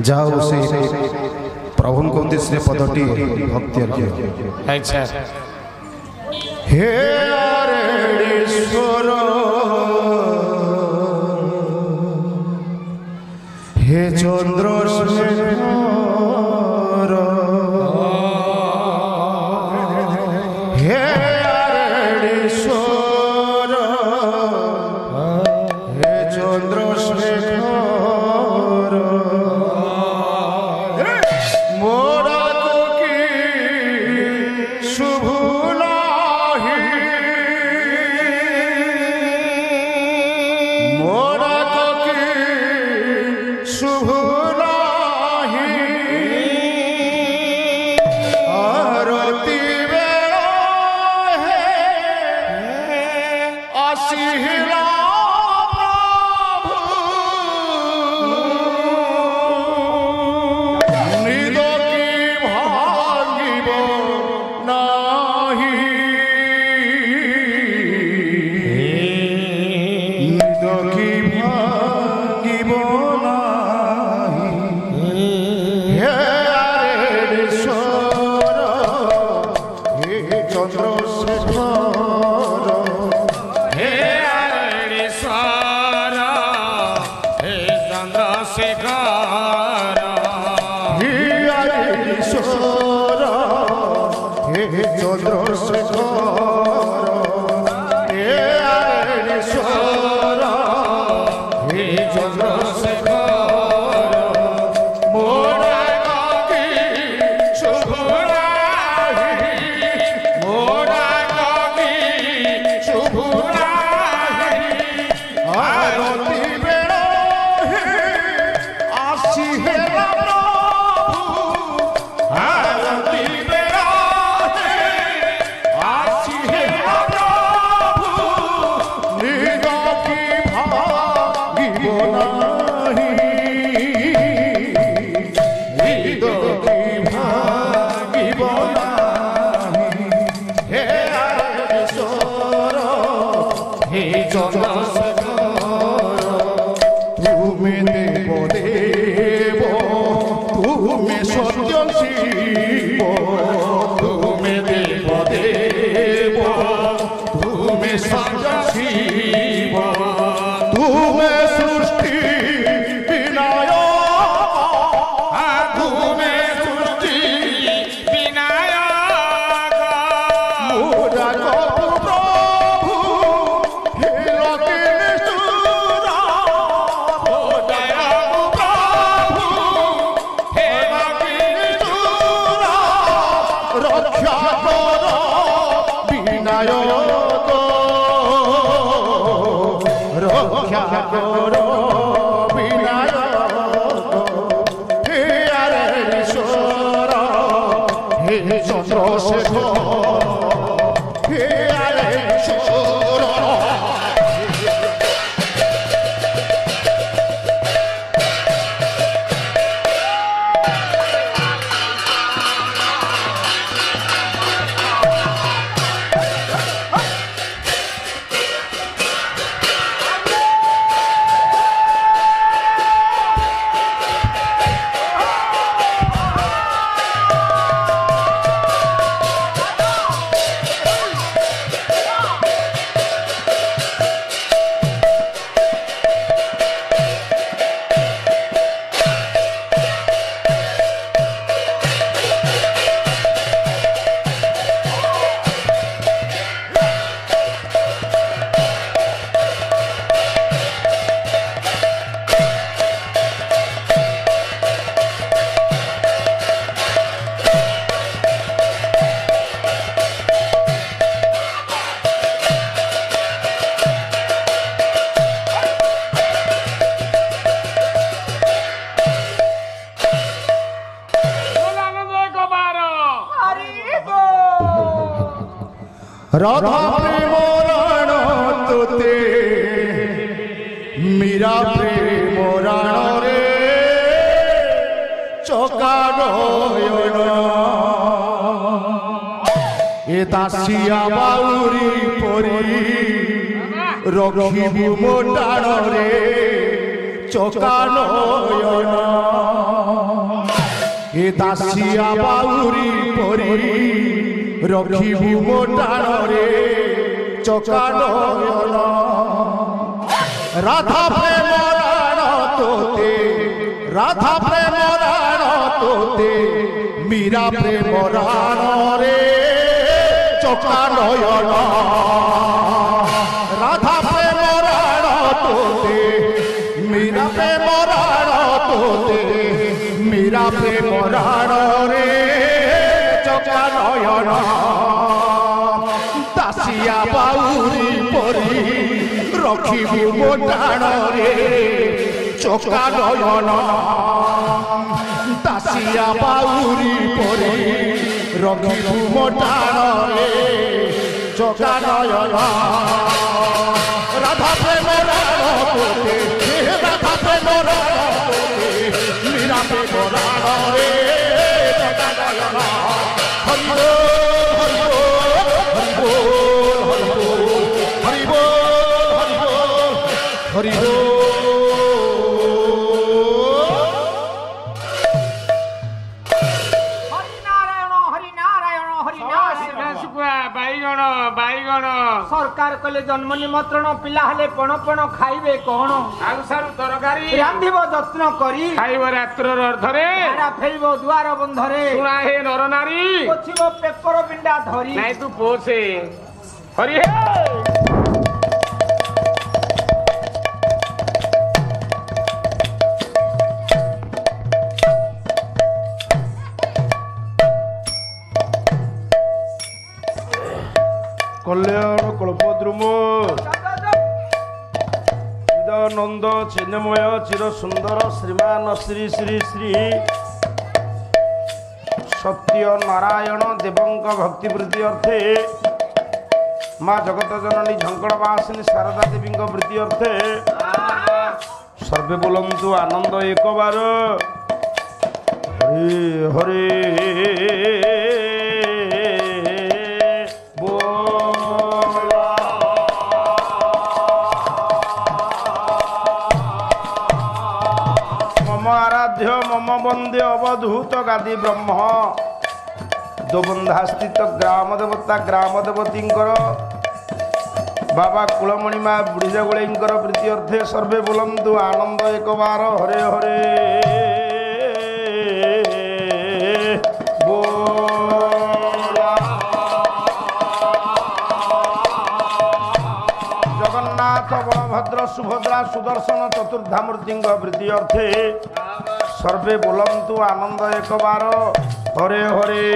जाओ से प्रभु को उद्देश्य पदटी भक्ति अच्छा हे ईश्वर हे चंद्रशेखर हे ईश्वर हे चंद्रशेखर मोरा तो की शुभ नाही मोरा तो की शुभ राधा प्रेम राण तोते मीरा प्रेम राण रे चका नयन ए दासिया बाउरी परी रखिबु मो डाण रे चका नयन এ দাসিয়া বাউরি পরি রখিবু মো টাণরে চকা নয়ন রাধা প্রেম রাণ তোতে রাধা প্রেম রাণ তোতে মীরা প্রেম রাণ রে চকা নয়ন রাধা প্রেম রাণ তোতে মীরা প্রেম রাণ তোতে মীরা প্রেম রাণ রে চকা নয়ন দাসিয়া বাউরি পরি রখিবু মো টাণরে চকা নয়ন দাসিয়া বাউরি পরি রখিবু মো টাণরে চকা নয়ন রাধা প্রেম রাণ তোতে রাধা প্রেম রাণ তোতে মীরা প্রেম রাণ রে চকা নয়ন হরি হরি হরি বাইগণ বাইগণ सरकार कले जन्म निमंत्रण पिला हेले पण पण खाइबे कोन आगु सारु तरकारी रांधिबो जत्न करी खाइब रात्रर अर्धरे आरा फेरिबो दुआर बंधरे सुना हे नर नारी पोछिबो पेपर बिंडा धरी नाही तू पोछे हरि हे कल्याण कल्पद्रुम नंद चिन्मय चिर सुंदर श्रीमान श्री श्री श्री सत्य नारायण देवंक भक्ति वृद्धि अर्थे माँ जगत जननी झंकड़वासिनी शारदा देवी वृद्धि अर्थे सर्वे बोलंतु आनंद एक बार हरे हरे आराध्य मम वंदे अवधूत गादी ब्रह्म दोबंधा स्थित ग्राम देवता ग्राम देवती बाबा कुलमणिमा बुढ़ीजगुड़ी प्रीति अर्थे सर्वे बोलंतु आनंद एक बार हरे हरे जगन्नाथ बलभद्र सुभद्रा सुदर्शन चतुर्धा मूर्ति वृद्धि अर्थे सर्वे बोलंतु आनंद एक बार हरे हरे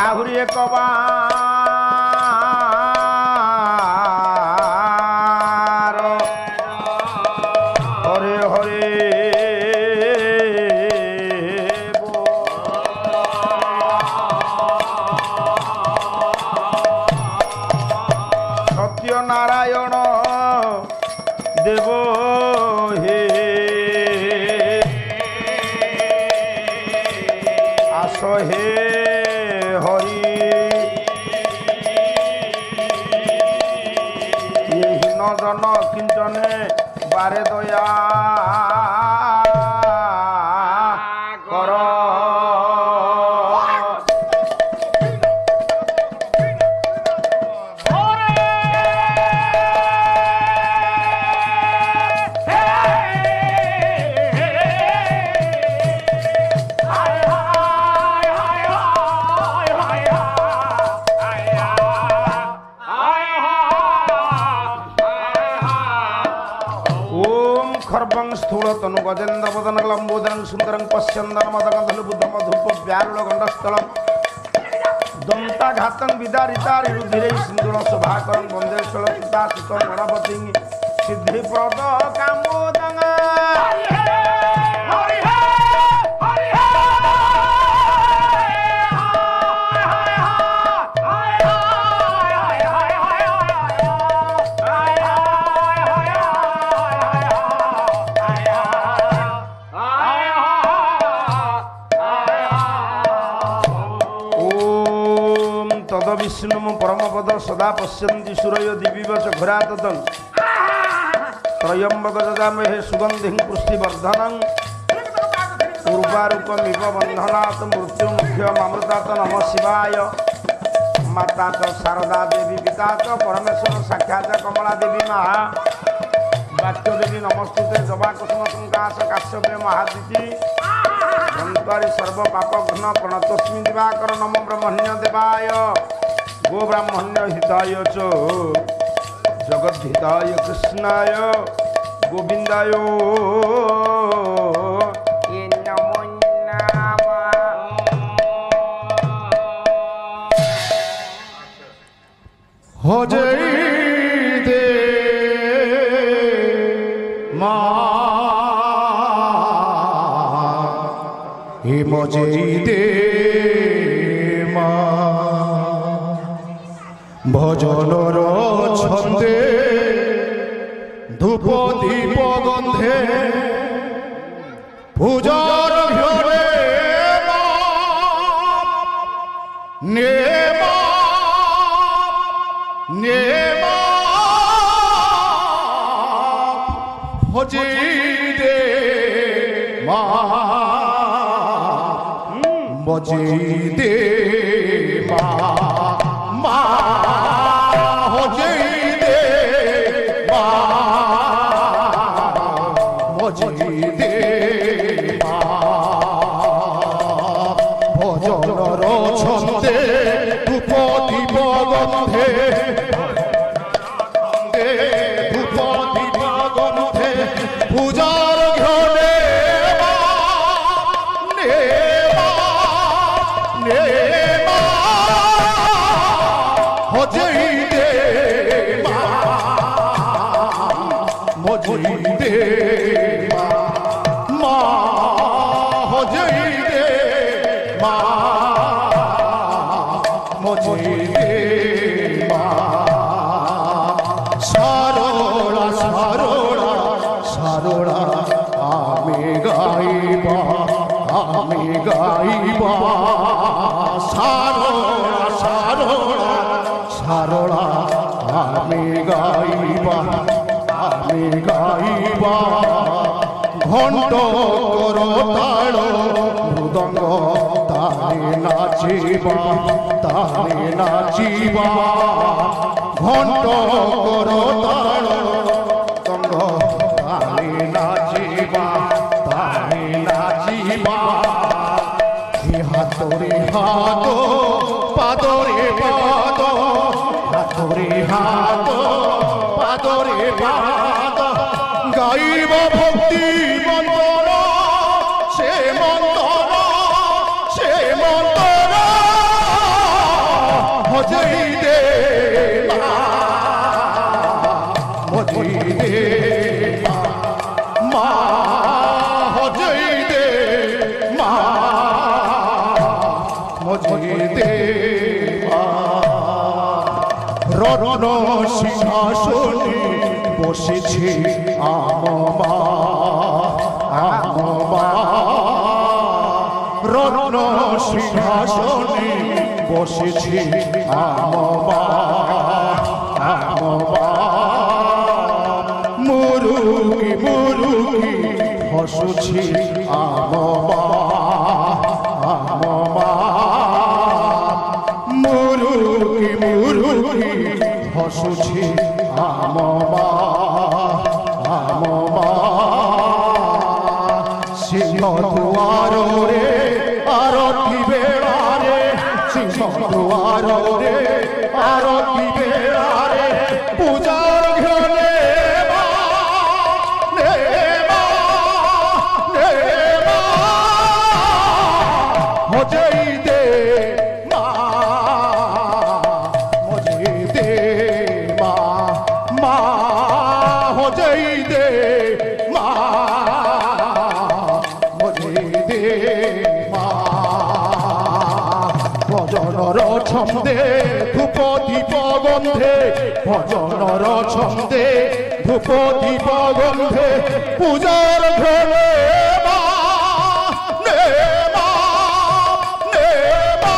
आहुरी एक बार हरे हरे नारायण देव हे आस हे हरि ये न जन किंचने बारे दया कर खर्वं स्थूल तनु गजेन्द्र वदन लंबोदरं सुंदरं पश्यन्दन मदगंधल बुद्ध मधुप व्यारुल गंडस्थल दंताघातं विदारितारि रुधिरे सिंधुर शोभाकरं वंदे चलचिता सुतं गणपति सिद्धिप्रद कामोदं तद्विष्णुम परमपद सदा पश्यन्ति सूरयो दिविवच घोराततं त्रयम्बक जजामहे सुगन्धिं पुष्टिवर्धनं उर्वारुकमिव बन्धनात् मृत्युमुख्यमृतात् नमः शिवाय। माता च शारदा देवी पिता च परमेश्वर साक्षात् कमला देवी महा वाक्य देवी नमस्तुते जवाकुसुम संकाश काश्यपे महादिति संतारी सर्व पाप घन प्रणतस्मि दिवाकर नम ब्रह्मण्य देवाय गो ब्राह्मण्य हिताय च जगद्धिताय कृष्णाय गोविंदाय नमो नमः। हो जय दे হে মজেই দে মা ভজনর ছন্দে ধূপ দীপ গন্ধে পূজার ঘরে নে মা নে মা ভজেই দে মা বজেই দে মা মা হজেই দে মা বজেই দে মা ভজনর ছন্দে ধূপ দীপ গন্ধে ধূপ দীপ গন্ধে পূজার ঘরে হজেই দে মা মজেই দে মা হজেই দে মা মজেই দে মা সারোড়া সারোড়া সারোড়া আমি গাইবা আমি গাইবা সারোড়া সারোড়া সারোড়া আমি গাইবা আমি গাইবা ঘণ্ট করতাল মৃদঙ্গ তালে নাচিবা তালে নাচিবা ঘণ্ট করতাল মৃদঙ্গ তালে নাচিবা তালে নাচিবা হাতরে হাত পাদরে পাদ হাতরে হাত পাদরে পাদ গাইব ভক্তি মন্তর সে মন্তর সে মন্তর হজেই দে মা হজেই দে মা হজেই দে মা হজেই দে রত্ন সিংহাসনে বসেছে আমা আমা রত্ন সিংহাসনে বসেছে আমা আমা মুরুকি মুরুকি হসুছি আমা আমা মুরুকি মুরুকি হসুছি আমা আমা সিংহ দুয়ার রে আরতি বেড়া রে সিংহ দুয়ার রে আরতি বেড়া রে পূজার ঘরে মা নে মা নে মা হজেই দে মা হজেই দে মা মা হজেই দে মা হজেই দে মা ভজনর ছন্দে ধূপ দীপ গন্ধে ভজনর ছন্দে ধূপ দীপ গন্ধে পূজার ঘরে মা নে মা নে মা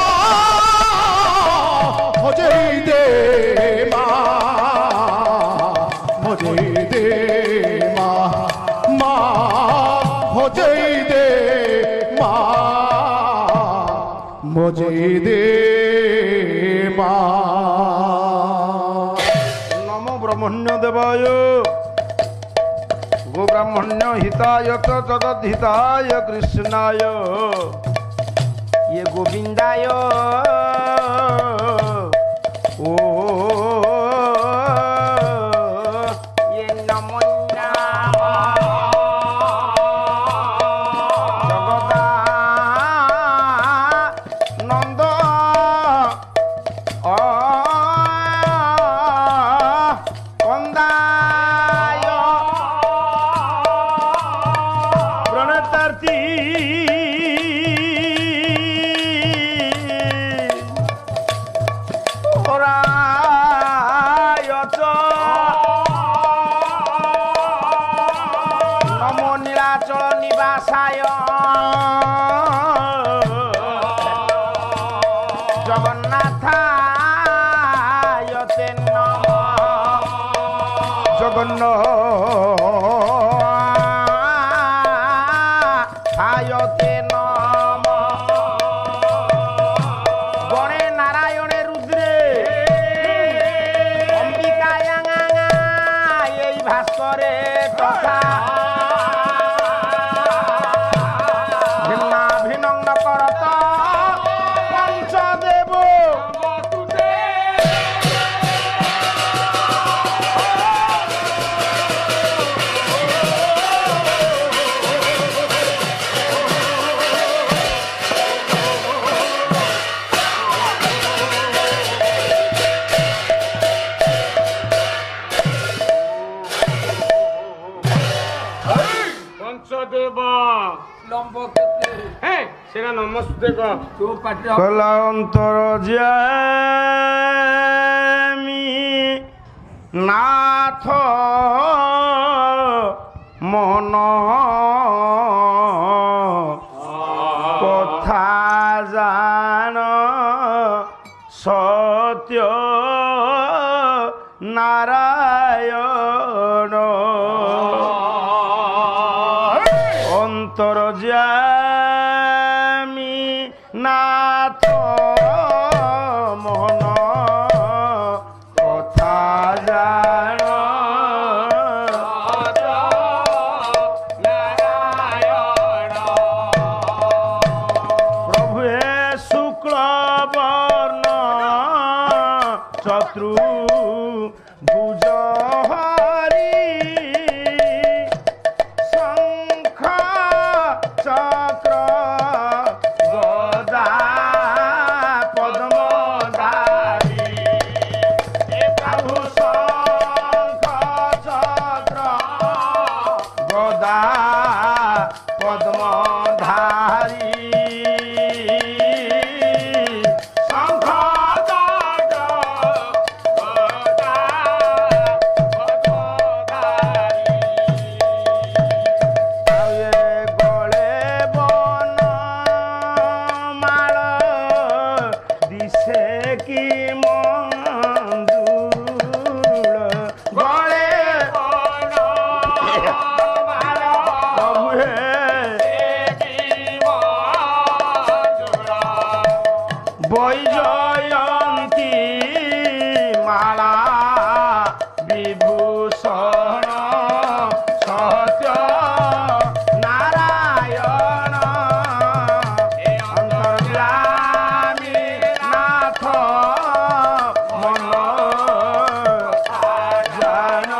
মজিদে মা নম ব্রহ্মণ্য দেবায় গো ব্রাহ্মণ্য হিতায় তদ্হিতায় কৃষ্ণায় ইয়ে গোবিন্দায় ও ইয়ে নমো জগদানন্দ কন্দায় প্রণতার্থী নমো নীলাচল নিবাসায় জগন্নাথায় তে নমঃ জগন্নাথায় তে নমঃ গণে নারায়ণে রুদ্রে অম্বিকায় এই ভাস্করে তথা ভিন্নাভিন্ন করত পঞ্চদেব পঞ্চদেব লম্ব কেতে হ্যাঁ সেটা নমস্তে কর তো পাটি কলা অন্তর জামি নাথ মন কথা জান সত্য নারায়ণ অন্তর জামি নাথ মন কথা জান প্রভু হে শুক্ল বর্ণ শত্রু ভুজ হরি শঙ্খ চক্র গদা পদ্মধারী এ প্রভু শঙ্খ চক্র গদা পদ্মধারী শঙ্খ চক্র গদা পদ্মধারী গলে বন মাল দিশে কি মঞ্জুল গলে বন মাল প্রভু হে বৈজয়ন্তী মালা বিভূষণ সত্য নারায়ণ অন্তর্যামী নাথ মন জান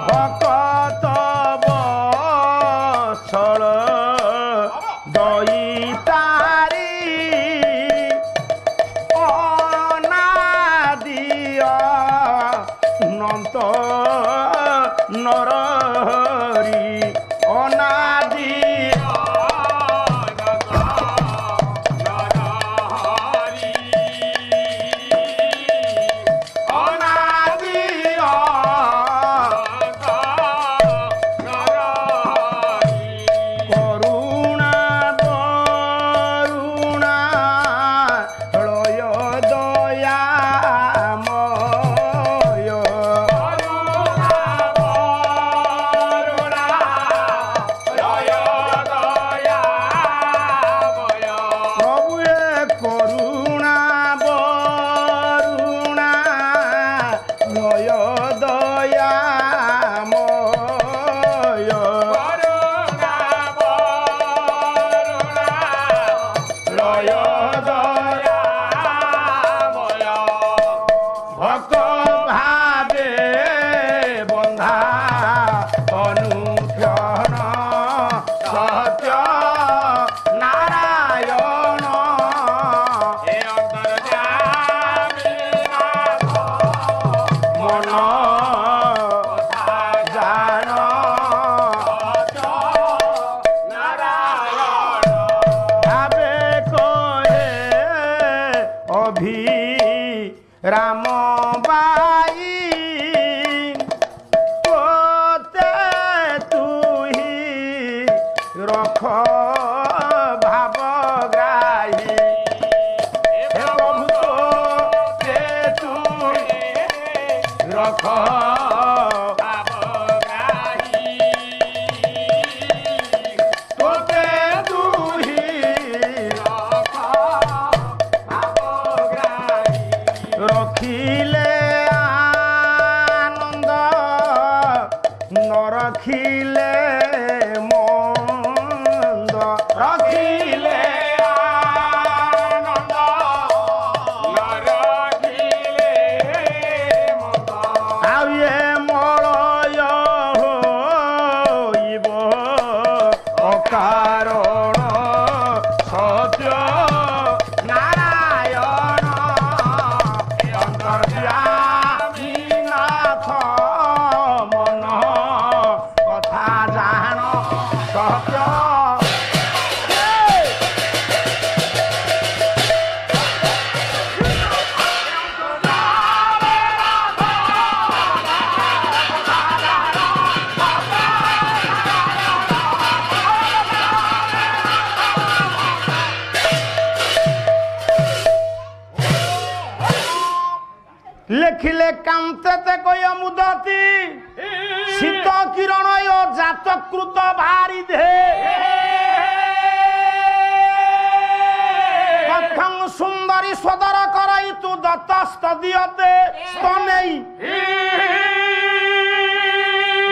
ভকত বৎসল ରଖିଲେ ମନ୍ଦ ରଖିଲେ ଆନନ୍ଦ ନ ରଖିଲେ ମନ୍ଦ ଆଉ ଏ ମଳୟ ହୋଇବ ଅକାରଣ ସତ୍ୟ ନାରାୟଣ ଅନ୍ତର୍ଯାମୀ ନାଥ ମନ କଥା ଜାଣ ସତ୍ୟ লেখিলে কান্তেতে কয় মুদতি শীত কিরণ জাতকৃত ভারি ধে কথং সুন্দরী সদর করই তু দত্তস্তদীয়তে স্তনেই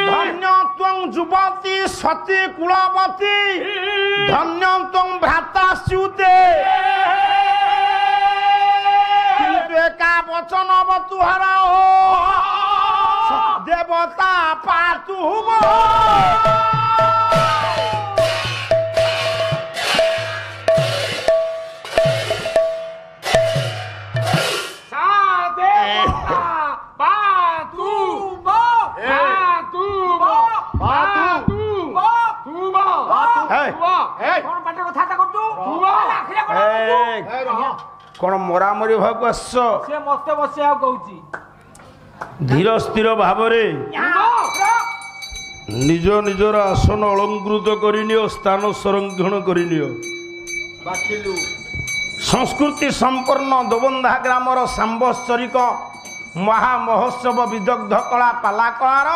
ধন্য ত্বং যুবতী সতী কুলবতী ধন্য ত্বং ভ্রাতাস্যুতে একা বচন বতুহারা হো দেবতা পাতু হুব কোন মরামরি ভাবু আসছ সে মস্তে বসে আউ কହୁଛି ধীর স্থির ভাবরে নিজ নিজর আসন অলঙ্কৃত করিনিও স্থান সংরক্ষণ করিনিও বাকিলু সংস্কৃতি সম্পন্ন দোবন্ধা গ্রামর সাম্বৎসরিক মহামহোৎসব বিদগ্ধ কলা পালা কলার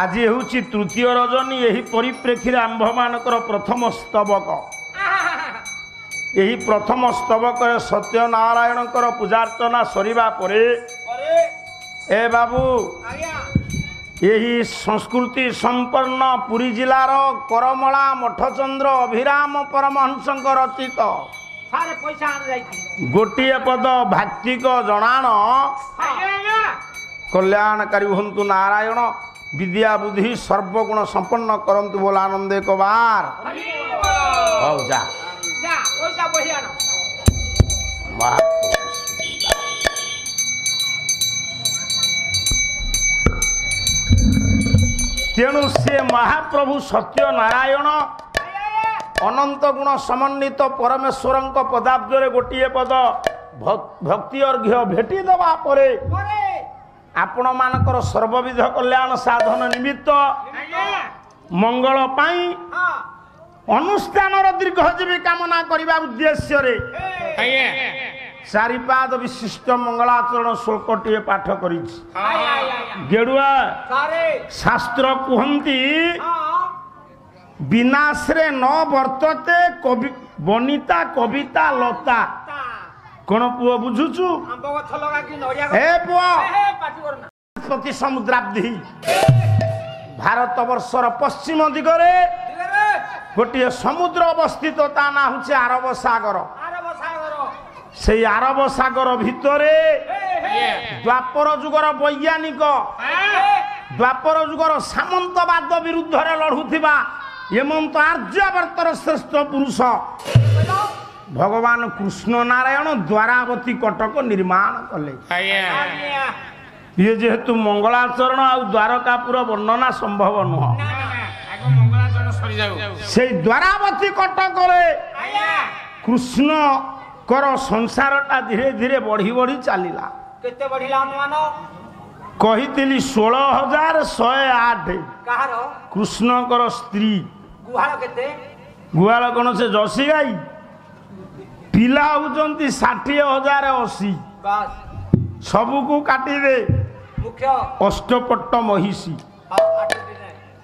আজ হচ্ছে তৃতীয় রজনী এই পরিপ্রেক্ষীরে আম্ভমানকর প্রথম স্তবক ଏହି ପ୍ରଥମ ସ୍ତବକରେ ସତ୍ୟନାରାୟଣଙ୍କର ପୂଜାର୍ଚ୍ଚନା ସରିବା ପରେ ଏ ବାବୁ ଏହି ସଂସ୍କୃତି ସମ୍ପନ୍ନ ପୁରୀ ଜିଲ୍ଲାର କରମଳା ମଠଚନ୍ଦ୍ର ଅଭିରାମ ପରମହଂସଙ୍କ ରଚିତ ଗୋଟିଏ ପଦ ଭାକ୍ତିକ ଜଣାଣ କଲ୍ୟାଣକାରୀ ହୁଅନ୍ତୁ ନାରାୟଣ ବିଦ୍ୟା ବୁଦ୍ଧି ସର୍ବଗୁଣ ସମ୍ପନ୍ନ କରନ୍ତୁ ବୋଲ ଆନନ୍ଦ ଏକ ବାର ହଉ ଯା ତେଣୁ ସେ ମହାପ୍ରଭୁ ସତ୍ୟନାରାୟଣ ଅନନ୍ତ ଗୁଣ ସମନ୍ୱିତ ପରମେଶ୍ୱରଙ୍କ ପଦାବ୍ଦରେ ଗୋଟିଏ ପଦ ଭକ୍ତି ଅର୍ଘ୍ୟ ଭେଟି ଦେବା ପରେ ଆପଣମାନଙ୍କର ସର୍ବବିଧ କଲ୍ୟାଣ ସାଧନ ନିମିତ୍ତ ମଙ୍ଗଳ ପାଇଁ ଅନୁଷ୍ଠାନର ଦୀର୍ଘଜୀବୀ କାମନା କରିବା ଉଦ୍ଦେଶ୍ୟରେ ଚାରିପାଦ ବିଶିଷ୍ଟ ମଙ୍ଗଳାଚରଣ ଶ୍ଲୋକଟିଏ ପାଠ କରିଛି। ଗେଡୁଆ ଶାସ୍ତ୍ର କୁହନ୍ତି ବିନାଶରେ ନ ବର୍ତ୍ତତେ ବନିତା କବିତା ଲତା। କଣ ପୁଅ ବୁଝୁଛୁ? ହେ ପୁଅ ପ୍ରତି ସମୁଦ୍ରାବ୍ଧି ଭାରତ ବର୍ଷର ପଶ୍ଚିମ ଦିଗରେ ଗୋଟିଏ ସମୁଦ୍ର ଅବସ୍ଥିତ, ତା ନାଁ ହେଉଛି ଆରବ ସାଗର। সেই আরব সাগর ভিতরে দ্বাপর যুগর বৈজ্ঞানিক দ্বাপর যুগর সামন্তবাদ বিরুদ্ধে লড়ুথিবা হেমন্ত আর্যবর্তর শ্রেষ্ঠ পুরুষ ভগবান কৃষ্ণ নারায়ণ দ্বারাবতী কটক নির্মাণ কলে। ইয়ে যেহেতু মঙ্গলাচরণ আর দ্বারকাপুর বর্ণনা সম্ভব নহ, সেই দ্বারাবতী কটকরে কৃষ্ণ কর সংসারটা ধীরে ধীরে বড়ি বড়ি চালিলা। কেতে বঢ়িলা অনুমান? কহিলি 16,108 কৃষ্ণকর স্ত্রী। গুহাল কেতে? গুহাল কোন সে জর্সি গাই? পিলা হউচন্তি 60,080। বাস সবুকু কাটি দে মুখ্য অষ্টপট্ট মহিষী।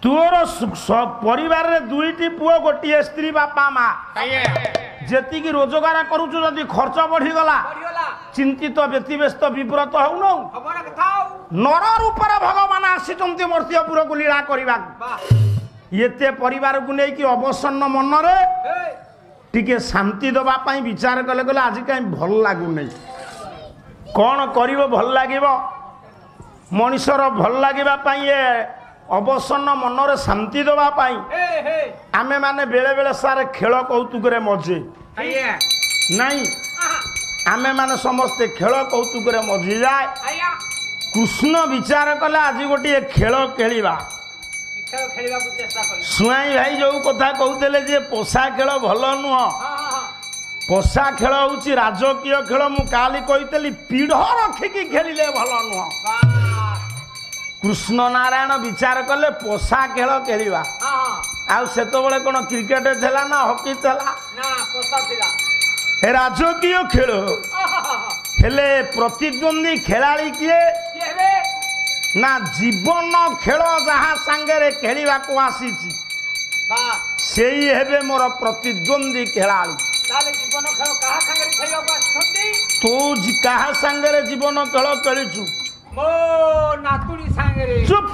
তোর পরিবারে দুইটি পুଅ গোটিଏ স্ত্রী বাপা মা, যেতিকি রোজগার করুଛୁ যদি খরচ বঢ়িগলা চিন্তিত ব্যতিব্যস্ত বিব্রত হউন। नर रूपरे भगवान आसिचंती मर्त्यपुर को लीला करने एते परिवार को लेकिन अवसन्न मनरे टिके शांति दवाई विचार कले कले आज कहीं भल लगुनि कौन कर भल लगे मनीषर भल लगे ये अवसन्न मनरे शांति दवाई आमे माने बेले बेले सारे खेल कौतुक मजे नहीं आमे माने समस्ते खेल कौतुक मजी जाए कृष्ण विचार कले आज गोटे खेल खेलिबा सुआई भाई जो कथा कहते जे पोषा खेल भल नुह पोषा खेल हूँ राजकीय खेल मु काली कही पीढ़ रखिकी खेलिले भल नुह कृष्ण नारायण विचार कले पोषा खेल खेलिबा आउ सेतबेले कोन क्रिकेट थेला ना हॉकी थेला राजकीय खेल हेले प्रतिद्वंदी खेलाड़ी किए ना जीवन खेल जहाँ सांगे खेलवा को आसी से ही हेबे मोर प्रतिद्वंदी खेलाड़ी तू कहा सांगे जीवन खेल खेलु चुप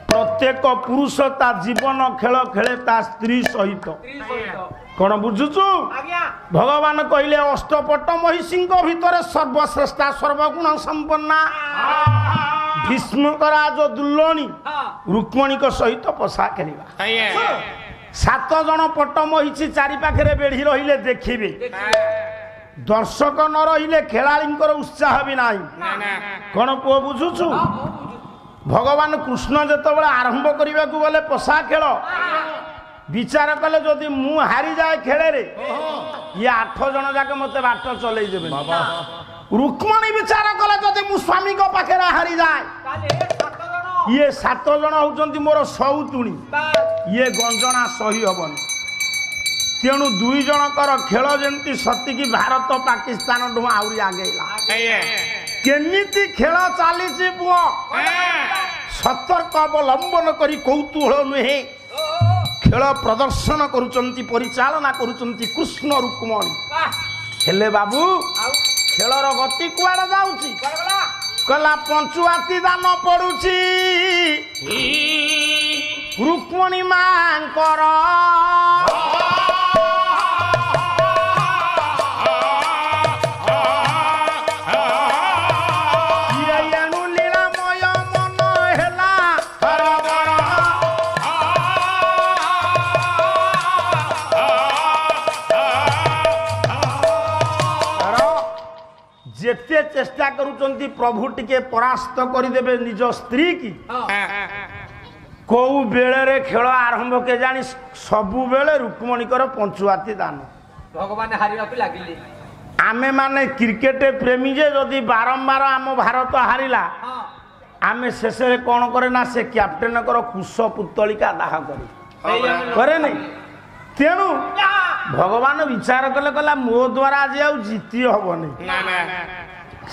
प्रत्येक पुरुष ता जीवन खेल खेले ता स्त्री सहित कौन बुझुचु भगवान कहले अष्टपट महिषी भितर सर्वश्रेष्ठा सर्वगुण संपन्ना भीष्मकरा जो दुल्लणी रुक्मणी सहित पोषा खेलिबा 7 जन पट महिषी चारि पाखे बेढ़ी रहिले देखिबे दर्शक न रहिले खेलाड़ी उत्साह भी नाही कौन पुओ बुझुचु भगवान कृष्ण जेतबेले आरंभ करने को गले पोषा खेल विचार कले जदि मु हारी जाए खेले रे ये 8 जन जाके मते बाट चलै देबे रुक्मणी विचार कले जदि मु स्वामी को पाखे हारी जाए ये 7 जन होचंती मोर सौतुणी ये गंजना सही हबनी तेणु 2 जनकर खेल जमती सतिकी भारत पाकिस्तान ढु आउरी आगेला केमिति खेल चली पुओ सतर्क अवलंबन करी कौतूहल नुहे खेल प्रदर्शन करुचंती परिचालना करुचंती कृष्ण रुक्मणी हेले बाबू खेलर गति कुआड़ जाउची कला पंचुआती दान पड़ुची रुक्मणी मांकर जेते चेष्टा करुचंती प्रभु टिके परास्त करदेवे निज स्त्री की कौ बेले खेल आरंभ के जानी सबु बेले रुक्मणीकर पंचुआती दान भगवान हारिया लगिले आमे माने क्रिकेट प्रेमी जे जदि बारंबार आम भारत हारिला आमे शेष कौन करे ना से कैप्टेन कर कुश पुतलिका दाह करे नहीं तेणु भगवान विचार कले कला मो द्वारा आज आउ जीती हबनी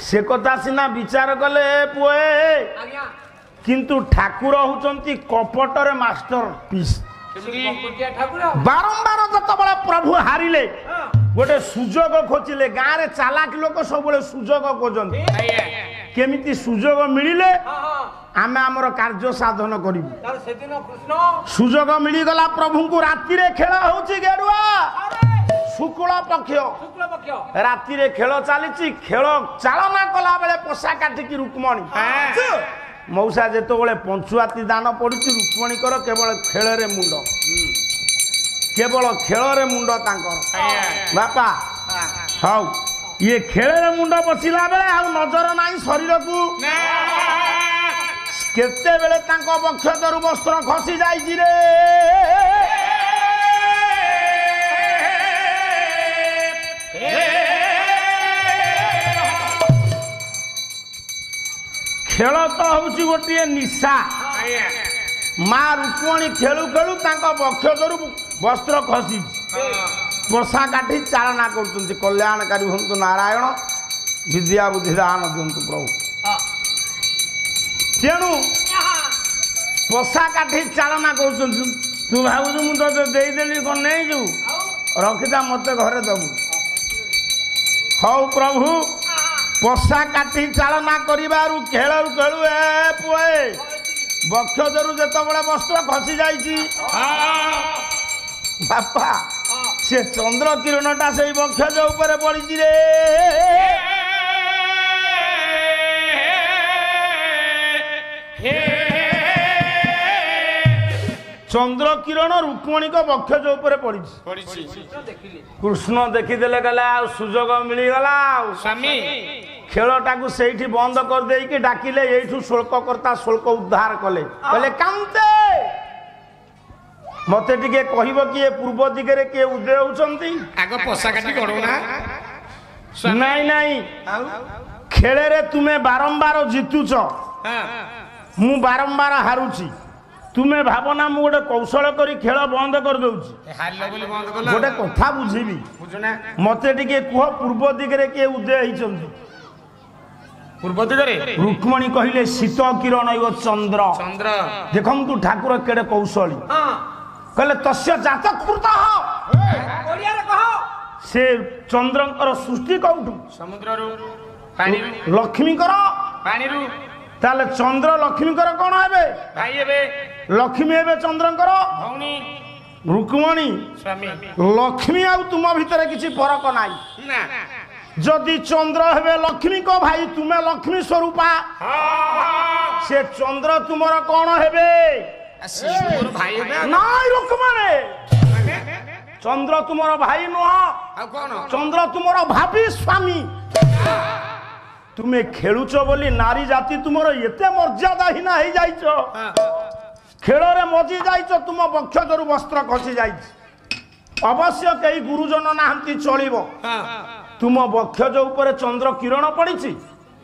से कथा सिना विचार कले पुए किंतु ठाकुर होचंती कपटर मास्टर पीस बारंबार जतबेले प्रभु हारिले गोटे सुजोग खोजिले गाँव रे चालाक लोक सब सुजोग खोजंती केमिति सुजोग मिलिले आमे आमर कार्य साधन करू सुजोग मिलगला प्रभु को राति रे खेल होची गेडुआ शुक्ल पक्ष राति रे खेल चली खेल चालना कला बेले पोषा काटिकी रुक्मणी मौसा जेतबेले पंचुआती दान पड़ुची रुक्मणी कर केवल खेल रे मुंड केवल खेल रे मुंड तांकर बापा हाउ ये खेल रे मुंड बसिला बेले आ नजर नाही शरीर को केते बेले तांको बक्षतरु वस्त्र खसी जाइछि रे खेल तो हूँ गोटे निशा माँ रुक्मणी खेलु खेलु बक्षतरु वस्त्र खसी पोषा काटी चालना कर कल्याणकारी हूँ नारायण विद्या बुद्धि दान दिंतु प्रभु तेणु पोषा काटी चालना कर तू भावु मुझे देदेली कौन नहीं जो रखिता मत घरे दबु हौ प्रभु ପଶା କାଟି ଚାଳନା କରିବାରୁ ଖେଳୁ ଖେଳୁ ଏ ପୁଏ ବକ୍ଷଦେରୁ ଯେତେବେଳେ ବସ୍ତ୍ର ଖସି ଯାଇଛି ବାପା ସେ ଚନ୍ଦ୍ର କିରଣଟା ସେଇ ବକ୍ଷଜ ଉପରେ ପଡିଛି ରେ। ଚନ୍ଦ୍ର କିରଣ ରୁକ୍ମଣୀଙ୍କ ବକ୍ଷଜ ଉପରେ ପଡିଛି। କୃଷ୍ଣ ଦେଖିଦେଲେ କହିଲେ ଆଉ ସୁଯୋଗ ମିଳିଗଲା ଆଉ ସ୍ୱାମୀ ଖେଳଟାକୁ ସେଇଠି ବନ୍ଦ କରିଦେଇକି ଡାକିଲେ ଏଇଠୁ ଶୁଳ୍କକର୍ତ୍ତା ଶୁଳ୍କ ଉଦ୍ଧାର କଲେ। କହିଲେ କାନ୍ତେ ମତେ ଟିକେ କହିବ କିଏ ପୂର୍ବ ଦିଗରେ କିଏ ଉଦୟ ହଉଛନ୍ତି? ଆଗ ପଶା କାଟି ଗଡୁନା। ନାଇଁ ନାଇଁ ଖେଳରେ ତୁମେ ବାରମ୍ବାର ଜିତୁଛ ମୁଁ ବାରମ୍ବାର ହାରୁଛି। ତୁମେ ଭାବନା ମୁଁ ଗୋଟେ କୌଶଳ କରି ଖେଳ ବନ୍ଦ କରିଦଉଛି। ଗୋଟେ କଥା ବୁଝିବି ମତେ ଟିକେ କୁହ ପୂର୍ବ ଦିଗରେ କିଏ ଉଦୟ ହେଇଛନ୍ତି? ପୂର୍ବ ଦିଗରେ ରୁକ୍ମଣୀ କହିଲେ ଶୀତ କିରଣ ଇବ ଚନ୍ଦ୍ର। ଚନ୍ଦ୍ର ଦେଖନ୍ତୁ ଠାକୁର କେଡେ କୌଶଳୀ। କହିଲେ ତସ୍ୟ ଜାତକୃତ ସେ ଚନ୍ଦ୍ରଙ୍କର ସୃଷ୍ଟି କୋଉଠୁ? ସମୁଦ୍ରରୁ ପାଣିରୁ ଲକ୍ଷ୍ମୀଙ୍କର ପାଣିରୁ। ତାହେଲେ ଚନ୍ଦ୍ର ଲକ୍ଷ୍ମୀଙ୍କର କଣ ହେବେ? ଭାଇ ଏବେ ଲକ୍ଷ୍ମୀ ହେବେ ଚନ୍ଦ୍ରଙ୍କର ଭଉଣୀ। ରୁକ୍ମଣୀ ସ୍ୱାମୀ ଲକ୍ଷ୍ମୀ ଆଉ ତୁମ ଭିତରେ କିଛି ଫରକ ନାହିଁ। ନା ଯଦି ଚନ୍ଦ୍ର ହେବେ ଲକ୍ଷ୍ମୀଙ୍କ ଭାଇ ତୁମେ ଲକ୍ଷ୍ମୀ ସ୍ୱରୂପା ସେ ଚନ୍ଦ୍ର ତୁମର କଣ ହେବେ? ଭାଇ ଏବେ ନାଇଁ ରୁକ୍ମଣୀ ଚନ୍ଦ୍ର ତୁମର ଭାଇ ନୁହଁ ଆଉ କଣ? ଚନ୍ଦ୍ର ତୁମର ଭାବି ସ୍ୱାମୀ। ତୁମେ ଖେଳୁଛ ବୋଲି ନାରୀ ଜାତି ତୁମର ଏତେ ମର୍ଯ୍ୟାଦାହୀନ ହେଇଯାଇଛ। ଖେଳରେ ମଜି ଯାଇଛ ତୁମ ବକ୍ଷରୁ ବସ୍ତ୍ର ଖସି ଯାଇଛି। ଅବଶ୍ୟ କେହି ଗୁରୁଜନ ନାହାନ୍ତି ଚଳିବ। ତୁମ ବକ୍ଷଜ ଉପରେ ଚନ୍ଦ୍ର କିରଣ ପଡିଛି।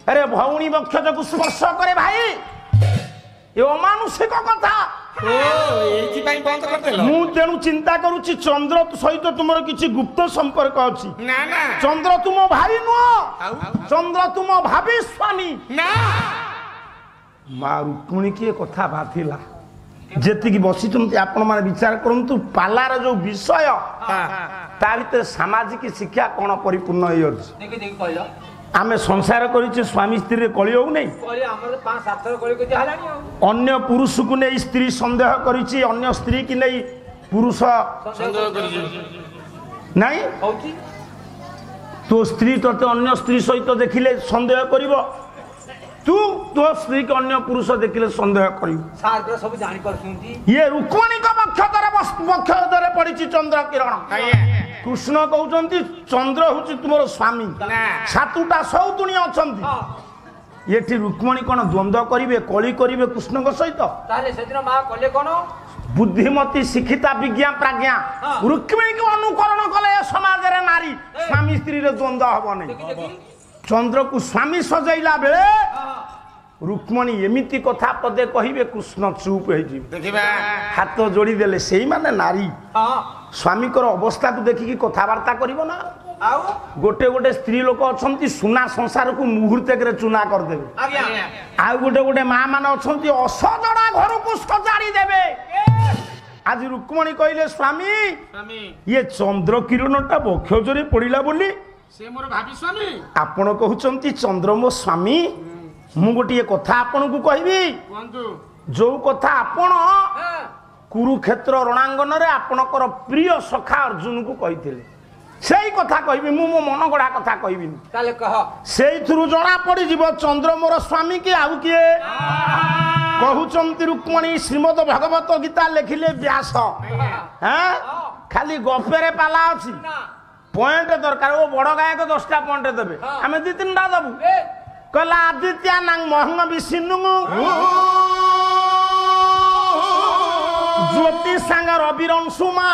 ଆରେ ଭଉଣୀ ବକ୍ଷଜକୁ ସ୍ପର୍ଶ କରେ ଭାଇ ଏ ଅମାନୁଷିକ କଥା। ଏଇଥିପାଇଁ ବନ୍ଦ କରିଦେଲ? ମୁଁ ତେଣୁ ଚିନ୍ତା କରୁଛି ଚନ୍ଦ୍ର ସହିତ ତୁମର କିଛି ଗୁପ୍ତ ସମ୍ପର୍କ ଅଛି। ନା ନା ଚନ୍ଦ୍ର ତୁମ ଭାଇ ନୁହଁ ଚନ୍ଦ୍ର ତୁମ ଭାବି ସ୍ୱାମୀ। ନା ମା ରୁକ୍ମଣୀ କିଏ କଥା ଭାଥିଲା ଯେତିକି ବସିଛନ୍ତି ଆପଣ ମାନେ ବିଚାର କରନ୍ତୁ। ପାଲାର ଯୋଉ ବିଷୟ ତା ଭିତରେ ସାମାଜିକ ଶିକ୍ଷା କଣ ପରିପୂର୍ଣ୍ଣ ହେଇଅଛି। ଆମେ ସଂସାର କରିଛେ ସ୍ୱାମୀ ସ୍ତ୍ରୀରେ କଳି ହଉନାହିଁ। ଅନ୍ୟ ପୁରୁଷକୁ ନେଇ ସ୍ତ୍ରୀ ସନ୍ଦେହ କରିଛି ଅନ୍ୟ ସ୍ତ୍ରୀ କି ନେଇ ପୁରୁଷ ନାଇଁ। ତୋ ସ୍ତ୍ରୀ ତତେ ଅନ୍ୟ ସ୍ତ୍ରୀ ସହିତ ଦେଖିଲେ ସନ୍ଦେହ କରିବ। ତୁ ତୋ ସ୍ତ୍ରୀ କି ଅନ୍ୟ ପୁରୁଷ ଦେଖିଲେ ସନ୍ଦେହ କରିବୁ। ଇଏ ରୁକ୍ମଣୀଙ୍କ ବକ୍ଷରେ ପଡିଛି ଚନ୍ଦ୍ର କିରଣ। କୃଷ୍ଣ କହୁଛନ୍ତି ଚନ୍ଦ୍ର ହଉଛି ତୁମର ସ୍ୱାମୀ। ସାତୁଟା ସଉତୁଣୀ ଅଛନ୍ତି। ଏଠି ରୁକ୍ମଣୀ କଣ ଦ୍ୱନ୍ଦ୍ୱ କରିବେ କଳି କରିବେ କୃଷ୍ଣଙ୍କ ସହିତ? ବୁଦ୍ଧିମତୀ ଶିକ୍ଷିତା ବିଜ୍ଞା ପ୍ରାଜ୍ଞା ରୁକ୍ମିଣୀକୁ ଅନୁକରଣ କଲେ ଏ ସମାଜରେ ନାରୀ ସ୍ୱାମୀ ସ୍ତ୍ରୀରେ ଦ୍ୱନ୍ଦ୍ୱ ହବନି। ଚନ୍ଦ୍ରକୁ ସ୍ୱାମୀ ସଜେଇଲା ବେଳେ ରୁକ୍ମଣୀ ଏମିତି କଥା ପଦେ କହିବେ କୃଷ୍ଣ ଚୁପ୍ ହେଇଯିବେ। ହାତ ଯୋଡ଼ିଦେଲେ ସେଇମାନେ ନାରୀ ସ୍ୱାମୀଙ୍କର ଅବସ୍ଥାକୁ ଦେଖିକି କଥାବାର୍ତ୍ତା କରିବ ନା। ଗୋଟେ ଗୋଟେ ସ୍ତ୍ରୀ ଲୋକ ଅଛନ୍ତି ସୁନା ସଂସାରକୁ ମୁହୂର୍ତ୍ତକରେ ଚୁନା କରିଦେବେ। ଆଉ ଗୋଟେ ଗୋଟେ ମା ମାନେ ଅଛନ୍ତି ଅସଜଡ଼ା ଘରକୁ ସଜାଡ଼ି ଦେବେ। ଆଜି ରୁକ୍ମଣୀ କହିଲେ ସ୍ୱାମୀ ଇଏ ଚନ୍ଦ୍ର କିରଣଟା ବକ୍ଷଜରେ ପଡିଲା ବୋଲି ସେ ମୋର ଭାବି ସ୍ୱାମୀ। ଆପଣ କହୁଛନ୍ତି ଚନ୍ଦ୍ର ମୋ ସ୍ୱାମୀ। ମୁଁ ଗୋଟିଏ କଥା ଆପଣଙ୍କୁ କହିବି। ଯୋଉ କଥା ଆପଣ କୁରୁକ୍ଷେତ୍ର ରଣାଙ୍ଗନରେ ଆପଣଙ୍କର ପ୍ରିୟ ସଖା ଅର୍ଜୁନକୁ କହିଥିଲେ ସେଇ କଥା କହିବି। ମୁଁ ମୋ ମନ ଗଢା କଥା କହିବିନି। ସେଇଥିରୁ ଜଣା ପଡିଯିବ ଚନ୍ଦ୍ର ମୋର ସ୍ୱାମୀ କି ଆଉ କିଏ। କହୁଛନ୍ତି ରୁକ୍ମଣୀ ଶ୍ରୀମଦ ଭଗବତ ଗୀତା ଲେଖିଲେ ବ୍ୟାସ। ଖାଲି ଗପେରେ ପାଲା ଅଛି ପଏଣ୍ଟ ଦରକାର। ଓ ବଡ ଗାୟକ 10ଟା ପଏଣ୍ଟ ଦେବେ ଆମେ 2-3ଟା ଦେବୁ। କହିଲା ଆଦିତ୍ୟା ନାଙ୍ଗ ମହଙ୍ଗ ବିଷ୍ଣୁ ଜ୍ୟୋତି ସାଙ୍ଗ ରବିରଂଶୁମା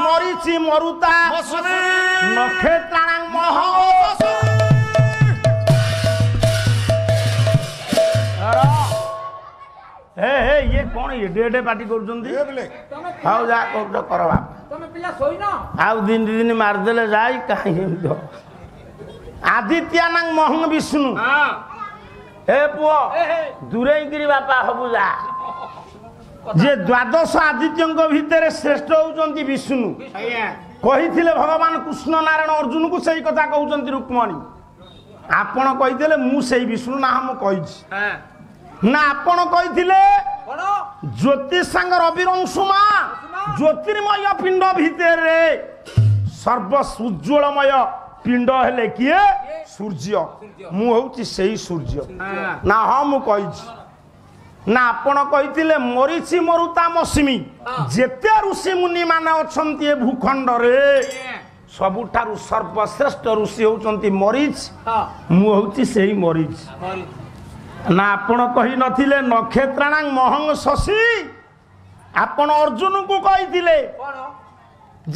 ମରିଚି ମରୁତା ନକ୍ଷତ୍ରାଣାଙ୍ଗ ମହ। ଇଏ କଣ ଏଡେ ଏଡେ ପାଟି କରୁଛନ୍ତି? ହଉ ଯାହା କରୁଛ କର ବାପା। ଆଉ ଦିନ ମାରିଦେଲେ ଯାଇ କାହିଁ ଆଦିତ୍ୟା ନାଙ୍ଗ ମହଙ୍ଗ ବିଷ୍ଣୁ। ଏ ପୁଅ ଦୂରେଇକିରି ବାପା ହବୁ ଯା। ଯେ ଦ୍ୱାଦଶ ଆଦିତ୍ୟଙ୍କ ଭିତରେ ଶ୍ରେଷ୍ଠ ହଉଛନ୍ତି ବିଷ୍ଣୁ। କହିଥିଲେ ଭଗବାନ କୃଷ୍ଣ ନାରାୟଣ ଅର୍ଜୁନକୁ ସେଇ କଥା କହୁଛନ୍ତି ରୁକ୍ମଣୀ ଆପଣ କହିଥିଲେ ମୁଁ ସେଇ ବିଷ୍ଣୁ ନା ମୁଁ କହିଛି ନା ଆପଣ କହିଥିଲେ ଜ୍ୟୋତିଷାଙ୍ଗ ରବିର ଅଂଶୁମା ଜ୍ୟୋତିର୍ମୟ ପିଣ୍ଡ ଭିତରେ ସର୍ବ ଉଜ୍ଜ୍ୱଳମୟ ପିଣ୍ଡ ହେଲେ କିଏ ସୂର୍ଯ୍ୟ ମୁଁ ହଉଛି ସେଇ ସୂର୍ଯ୍ୟ ନା ହଁ ମୁଁ କହିଛି ନା ଆପଣ କହିଥିଲେ ମରିଛି ମରୁତା ମସିମି ଯେତେ ଋଷି ମୁନି ମାନେ ଅଛନ୍ତି ଏ ଭୂଖଣ୍ଡରେ ସବୁଠାରୁ ସର୍ବଶ୍ରେଷ୍ଠ ଋଷି ହଉଛନ୍ତି ମରିଚ ମୁଁ ହଉଛି ସେଇ ମରିଚ ନା ଆପଣ କହି ନଥିଲେ ନକ୍ଷତ୍ରାଣାଂ ମହଙ୍ଗ ଶଶୀ ଆପଣ ଅର୍ଜୁନଙ୍କୁ କହିଥିଲେ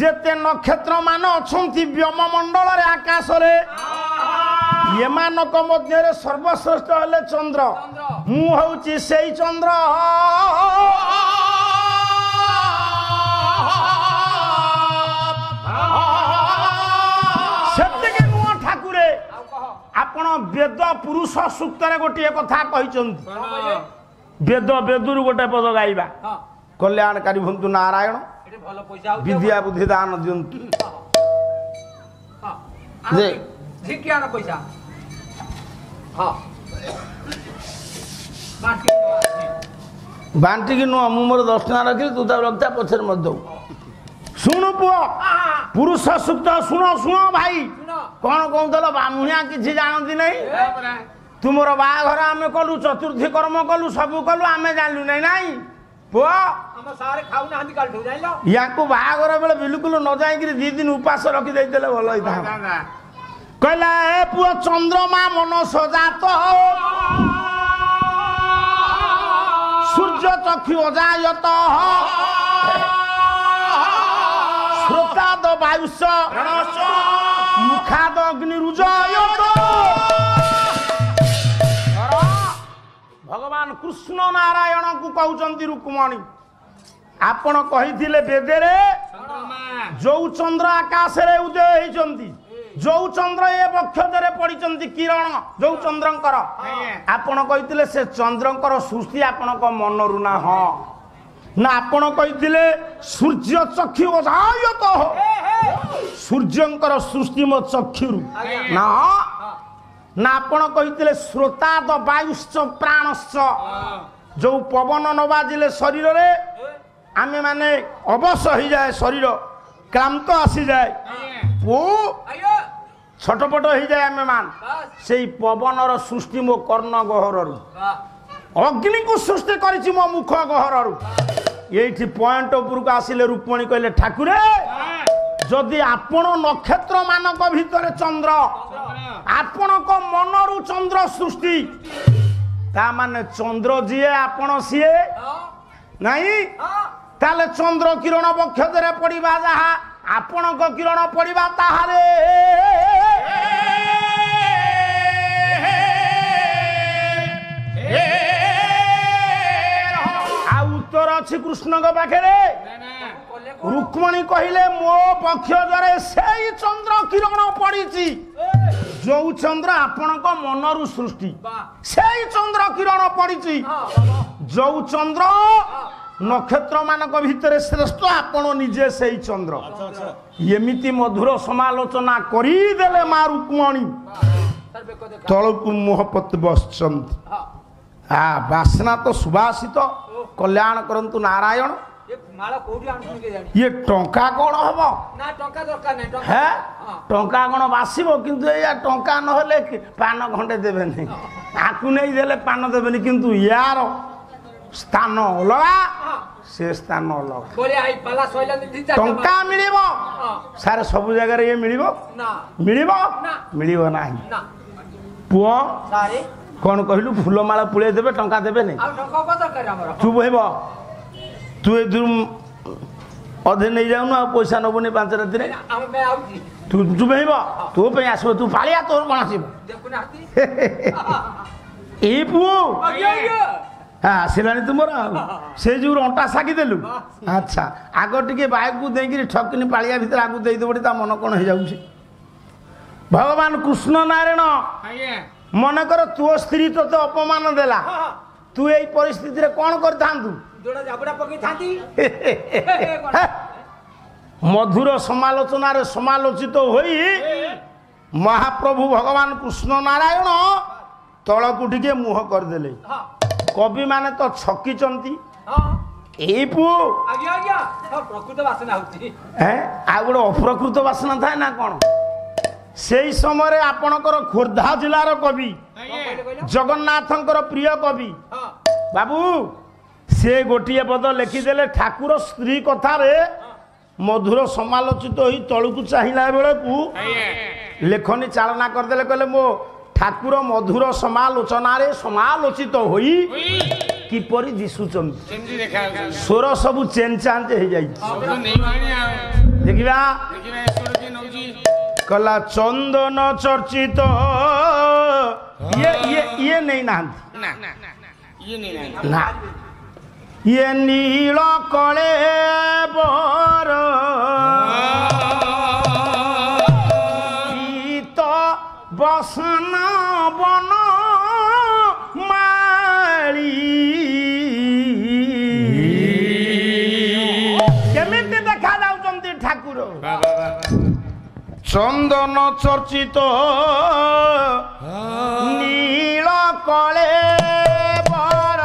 ଯେତେ ନକ୍ଷତ୍ର ମାନ ଅଛନ୍ତି ବ୍ୟୋମମଣ୍ଡଳରେ ଆକାଶରେ ଏମାନଙ୍କ ମଧ୍ୟରେ ସର୍ବଶ୍ରେଷ୍ଠ ହେଲେ ଚନ୍ଦ୍ର ମୁଁ ହଉଛି ସେଇ ଚନ୍ଦ୍ର ସେତିକି ନୁହଁ ଠାକୁରେ ଆପଣ ବେଦ ପୁରୁଷ ସୂକ୍ତରେ ଗୋଟିଏ କଥା କହିଛନ୍ତି ବେଦରୁ ଗୋଟେ ପଦ ଗାଇବା କଲ୍ୟାଣକାରୀ ହୁଅନ୍ତୁ ନାରାୟଣ ବିଦ୍ୟା ବୁଦ୍ଧି ଦାନ ଦିଅନ୍ତୁ ବାଣ୍ଟିକି ନୁହଁ ମୁଁ ମୋର 10 ଟଙ୍କା ରଖିଲି ତୁ ତା ରଖିଥା ପଛରେ ମଧ୍ୟ ଦଉ ଶୁଣୁ ପୁଅ ପୁରୁଷ ସୂକ୍ତ ଶୁଣ ଶୁଣ ଭାଇ କଣ କହୁଥିଲ ବାମୁଣିଆ କିଛି ଜାଣନ୍ତି ନାହିଁ ତୁମର ବାହାଘର ଆମେ କଲୁ ଚତୁର୍ଥୀ କର୍ମ କଲୁ ସବୁ କଲୁ ଆମେ ଜାଣିଲୁ ନାହିଁ ନାଇଁ ପୁଅ ୟାଙ୍କୁ ବାହାଘର ବେଳେ ବିଲକୁଲ ନ ଯାଇକିରି 2 ଦିନ ଉପାସ ରଖି ଦେଇଥିଲେ ଭଲ ହେଇଥାନ୍ତା କହିଲା ଏ ପୁଅ ଚନ୍ଦ୍ରମା ମନ ସଜାତ ସୂର୍ଯ୍ୟ ଚକ୍ଷୁ ଅଜାୟତ ଶ୍ରୋତାଦ ବାୟୁଷ ମୁଖାଦ ଅଗ୍ନିରୁଜୟତ ଭଗବାନ କୃଷ୍ଣ ନାରାୟଣଙ୍କୁ କହୁଛନ୍ତି ରୁକ୍ମଣୀ ଆପଣ କହିଥିଲେ ବେଦରେ ଯୋଉ ଚନ୍ଦ୍ର ଆକାଶରେ ଉଦୟ ହେଇଛନ୍ତି ଯୋଉ ଚନ୍ଦ୍ର ଏ ବକ୍ଷରେ ପଡିଛନ୍ତି କିରଣ ଯୋଉ ଚନ୍ଦ୍ରଙ୍କର ଆପଣ କହିଥିଲେ ସେ ଚନ୍ଦ୍ରଙ୍କର ସୃଷ୍ଟି ଆପଣଙ୍କ ମନରୁ ନା ହଁ ନା ଆପଣ କହିଥିଲେ ସୂର୍ଯ୍ୟ ଚକ୍ଷୁ ଅଜାୟତ ସୂର୍ଯ୍ୟଙ୍କର ସୃଷ୍ଟି ମୋ ଚକ୍ଷୁରୁ ନା ନା ଆପଣ କହିଥିଲେ ଶ୍ରୋତାଦ ବାୟୁଶ୍ଚ ପ୍ରାଣଶ୍ଚ ଯୋଉ ପବନ ନ ବାଜିଲେ ଶରୀରରେ ଆମେ ମାନେ ଅବଶ ହେଇଯାଏ ଶରୀର କ୍ଳାନ୍ତ ଆସିଯାଏ ଛଟପଟ ହେଇଯାଏ ଆମେ ମାନ ସେଇ ପବନର ସୃଷ୍ଟି ମୋ କର୍ଣ୍ଣ ଗହରରୁ ଅଗ୍ନିକୁ ସୃଷ୍ଟି କରିଛି ମୋ ମୁଖ ଗହରରୁ ଏଇଠି ପଏଣ୍ଟ ଉପରକୁ ଆସିଲେ ରୁକ୍ମଣୀ କହିଲେ ଠାକୁରେ ଯଦି ଆପଣ ନକ୍ଷତ୍ର ମାନଙ୍କ ଭିତରେ ଚନ୍ଦ୍ର ଆପଣଙ୍କ ମନରୁ ଚନ୍ଦ୍ର ସୃଷ୍ଟି ତା ମାନେ ଚନ୍ଦ୍ର ଯିଏ ଆପଣ ସିଏ ନାଇଁ ତାହେଲେ ଚନ୍ଦ୍ର କିରଣ ବକ୍ଷରେ ପଡିବା ଯାହା ଆପଣଙ୍କ କିରଣ ପଡିବା ତାହାରେ ଆଉ ଉତ୍ତର ଅଛି କୃଷ୍ଣଙ୍କ ପାଖରେ ରୁକ୍ମଣୀ କହିଲେ ମୋ ବକ୍ଷରେ ସେଇ ଚନ୍ଦ୍ର କିରଣ ପଡିଛି ଯୋଉ ଚନ୍ଦ୍ର ଆପଣଙ୍କ ମନରୁ ସୃଷ୍ଟି ସେଇ ଚନ୍ଦ୍ର କିରଣ ପଡିଛି ଯୋଉ ଚନ୍ଦ୍ର ନକ୍ଷତ୍ର ମାନଙ୍କ ଭିତରେ ଶ୍ରେଷ୍ଠ ଆପଣ ନିଜେ ସେଇ ଚନ୍ଦ୍ର ଏମିତି ମଧୁର ସମାଲୋଚନା କରିଦେଲେ ମା ରୁକ୍ମଣୀ ତଳକୁ ମୁହଁ ପୋତି ବସିଛନ୍ତି ବାସ୍ନା ତ ସୁବାସିତ କଲ୍ୟାଣ କରନ୍ତୁ ନାରାୟଣ ଇଏ ଟଙ୍କା କଣ ହବ ଟଙ୍କା କଣ ବାସିବ କିନ୍ତୁ ଏଇଆ ଟଙ୍କା ନହେଲେ ପାନ ଖଣ୍ଡେ ଦେବେନି ଆକୁ ନେଇ ଦେଲେ ପାନ ଦେବେନି କିନ୍ତୁ ୟାର ସ୍ଥାନ ଅଲଗା ସେ ସ୍ଥାନ ଅଲଗା ଟଙ୍କା ମିଳିବ ସାରେ ସବୁ ଜାଗାରେ ଇଏ ମିଳିବ ମିଳିବ ନାହିଁ ପୁଅ କଣ କହିଲୁ ଫୁଲମାଳ ପୁଳେଇ ଦେବେ ଟଙ୍କା ଦେବେନି ତୁ ବହିବ ତୁ ଏଥିରୁ ଅଧେ ନେଇଯାଉନୁ ଆଉ ପଇସା ନବୁନି 5 ରାତିରେ ତୁ ଚୁବେଇବ ତୋ ପାଇଁ ଆସିବ ତୁ ପାଳିଆ ତୋର କଣ ଆସିବ ଏଇ ପୁଅ ଆସିଲାଣି ତୁମର ସେ ଯୋଉ ଅଣ୍ଟା ସାକି ଦେଲୁ ଆଚ୍ଛା ଆଗ ଟିକେ ବାଇକକୁ ଦେଇକିରି ଠକିନି ପାଳିଆ ଭିତରେ ଆଗକୁ ଦେଇଦେବ ତା ମନ କଣ ହେଇଯାଉଛି ଭଗବାନ କୃଷ୍ଣ ନାରାୟଣ ମନେକର ତୋ ସ୍ତ୍ରୀ ତୋତେ ଅପମାନ ଦେଲା ତୁ ଏଇ ପରିସ୍ଥିତିରେ କଣ କରିଥାନ୍ତୁ ମଧୁର ସମାଲୋଚନାରେ ସମାଲୋଚିତ ହୋଇ ମହାପ୍ରଭୁ ଭଗବାନ କୃଷ୍ଣ ନାରାୟଣ ତଳକୁ ଟିକେ ମୁହଁ କରିଦେଲେ। କବି ମାନେ ତ ଛକିଛନ୍ତି। ଏଇ ପୁଅ ପ୍ରକୃତ ବାସନା ହଉଛି ଆଉ ଗୋଟେ ଅପ୍ରକୃତ ବାସନା ଥାଏ ନା କଣ? ସେଇ ସମୟରେ ଆପଣଙ୍କର ଖୋର୍ଦ୍ଧା ଜିଲ୍ଲାର କବି ଜଗନ୍ନାଥଙ୍କର ପ୍ରିୟ କବି ବାବୁ ସେ ଗୋଟିଏ ପଦ ଲେଖିଦେଲେ ଠାକୁର ସ୍ତ୍ରୀ କଥାରେ ମଧୁର ସମାଲୋଚିତ ହୋଇ ତଳକୁ ଚାହିଁଲା ବେଳକୁ ଲେଖନୀ ଚାଳନା କରିଦେଲେ। କହିଲେ ମୋ ଠାକୁର ମଧୁର ସମାଲୋଚନାରେ ସମାଲୋଚିତ ହୋଇ କିପରି ଦିଶୁଛନ୍ତି, ସ୍ୱର ସବୁ ଚେଞ୍ଜ ଚାଞ୍ଜ ହେଇଯାଇଛି। ଦେଖିବା କଲା ଚନ୍ଦନ ଚର୍ଚ୍ଚିତ ଇଏ ନେଇନାହାନ୍ତି ନା ଇଏ ନୀଳ କଳେ ବର ବସନ ବନ ମାଳି କେମିତି ଦେଖା ଯାଉଛନ୍ତି ଠାକୁର? ଚନ୍ଦନ ଚର୍ଚ୍ଚିତ ନୀଳ କଳେ ବର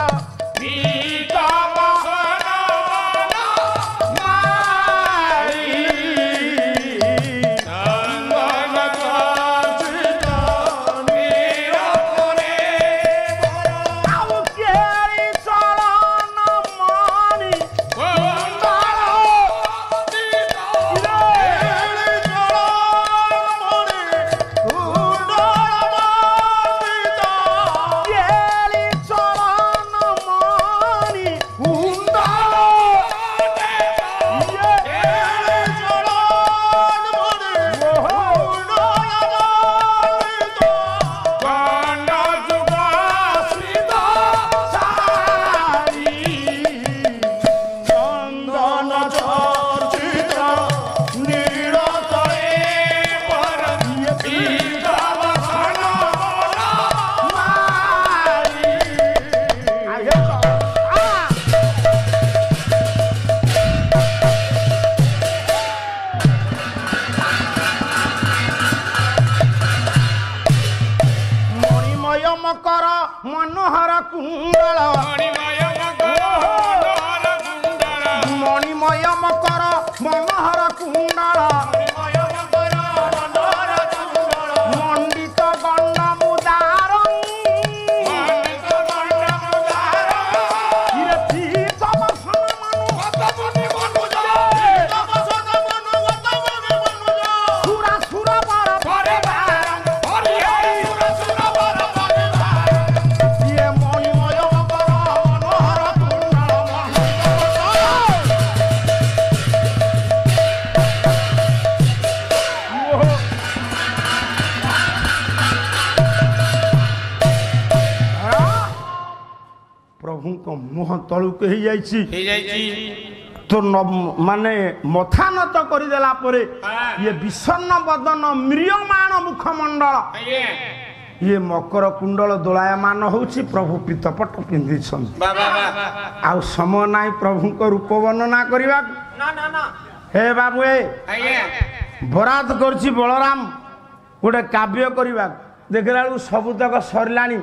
ମନୋହର କୁଣ୍ଡଳ ମଣିମୟ ମକର ମନୋହର କୁଣ୍ଡଳ ମଣ୍ଡିତ ଗଣ୍ଡ ମୁଦାର ମୁହଁ ତଳୁକୁ ହେଇଯାଇଛି ତ ମାନେ ମଥା নত କରିଦେଲା ପରେ ଇଏ ବିଷଣ୍ଣ ବଦନ ମ୍ରିୟମାଣ ମୁଖମଣ୍ଡଳ ଇଏ ମକର କୁଣ୍ଡଳ ଦୋଳାୟମାନ ହଉଛି। ପ୍ରଭୁ ପୀତପଟ ପିନ୍ଧିଛନ୍ତି। ଆଉ ସମୟ ନାହିଁ ପ୍ରଭୁଙ୍କ ରୂପ ବର୍ଣ୍ଣନା କରିବାକୁ। ହେ ବାବୁ ବରାଦ କରୁଛି ବଳରାମ ଗୋଟେ କାବ୍ୟ କରିବାକୁ। ଦେଖିଲା ବେଳକୁ ସବୁତକ ସରିଲାଣି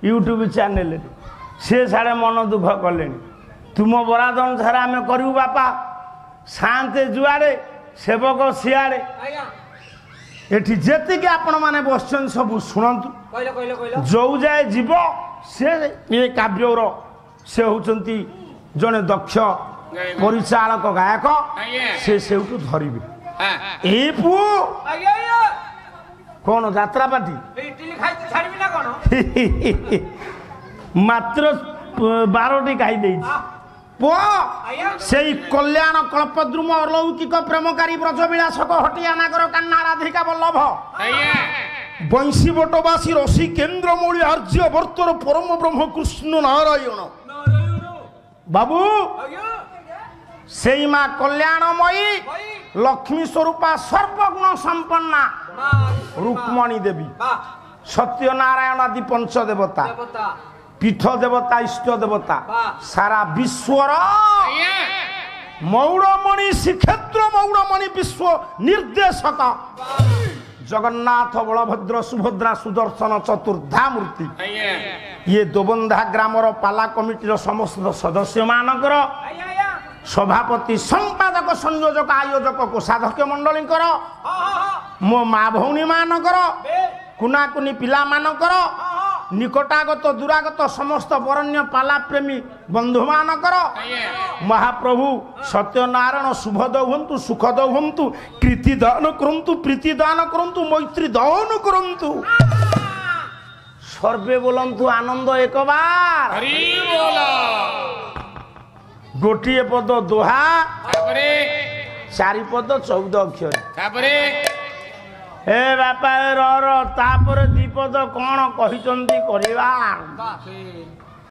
ୟୁଟ୍ୟୁବ ଚ୍ୟାନେଲରେ। ସେ ସାଡ଼େ ମନ ଦୁଃଖ କଲେଣି। ତୁମ ବରାଦ ଅନୁସାରେ ଆମେ କରିବୁ ବାପା। ସାନ୍ତେ ଯୁଆଡ଼େ ସେବକ ସିଆଡ଼େ। ଏଠି ଯେତିକି ଆପଣମାନେ ବସିଛନ୍ତି ସବୁ ଶୁଣନ୍ତୁ। ଯୋଉ ଯାଏ ଯିବ ସେ ଏ କାବ୍ୟର ସେ ହେଉଛନ୍ତି ଜଣେ ଦକ୍ଷ ପରିଚାଳକ ଗାୟକ। ସେ ସେଇଠୁ ଧରିବେ। ଏଇ ପୁଅ କ'ଣ ଯାତ୍ରା ପାର୍ଟି ମାତ୍ର 12ଟି ଖାଇ ଦେଇଛି। ପୁଅ ସେଇ କଲ୍ୟାଣ କଳ୍ପଦ୍ରୁମ ଅଲୌକିକ ପ୍ରେମକାରୀ ବ୍ରଜବିଳାସକ ହଟିଆ ନାଗର କାହ୍ନା ରାଧିକା ବଲ୍ଲଭ ବଂଶୀ ବଟବାସୀ ରସି କେନ୍ଦ୍ରମୂଳି ଆର୍ଯ୍ୟ ବର୍ତ୍ତର ପରମ ବ୍ରହ୍ମ କୃଷ୍ଣ ନାରାୟଣ ବାବୁ ସେଇ ମା କଲ୍ୟାଣମୟୀ ଲକ୍ଷ୍ମୀ ସ୍ୱରୂପା ସର୍ବଗୁଣ ସମ୍ପନ୍ନା ରୁକ୍ମଣୀ ଦେବୀ ସତ୍ୟନାରାୟଣ ଆଦି ପଞ୍ଚଦେବତା ପୀଠ ଦେବତା ଇଷ୍ଟ ଦେବତା ସାରା ବିଶ୍ୱର মৌড়মণি শ্রীক্ষেত্র মৌড়মণি বিশ্ব নির্দেশক জগন্নাথ বলভদ্র সুভদ্রা সুদর্শন চতুর্ধা মূর্তি ইয়ে দোবন্ধা গ্রামর পালা কমিটির সমস্ত সদস্য মানকর সভাপতি সম্পাদক সংযোজক আয়োজক কোষাধ্যক্ষ মণ্ডলীঙ্কর মো মা ভৌণী মানকর কুনাকুনি পিলা মানকর নিকটাগত দূরাগত সমস্ত বরণ্য পালা প্রেমী বন্ধু মানকর মহাপ্রভু সত্যনারায়ণ শুভদ হুন্তু সুখদ হুন্তু কীর্তি দান করন্তু প্রীতি দান করন্তু মৈত্রী দান করন্তু সর্বে বলন্তু আনন্দ একবার হরি বল গোটিয়ে পদ দোহা তারপরে চারিপদ 14 অক্ষর তারপরে হে বাপা র তাପରେ 2 পদ କଣ କହିଛନ୍ତି କରିବା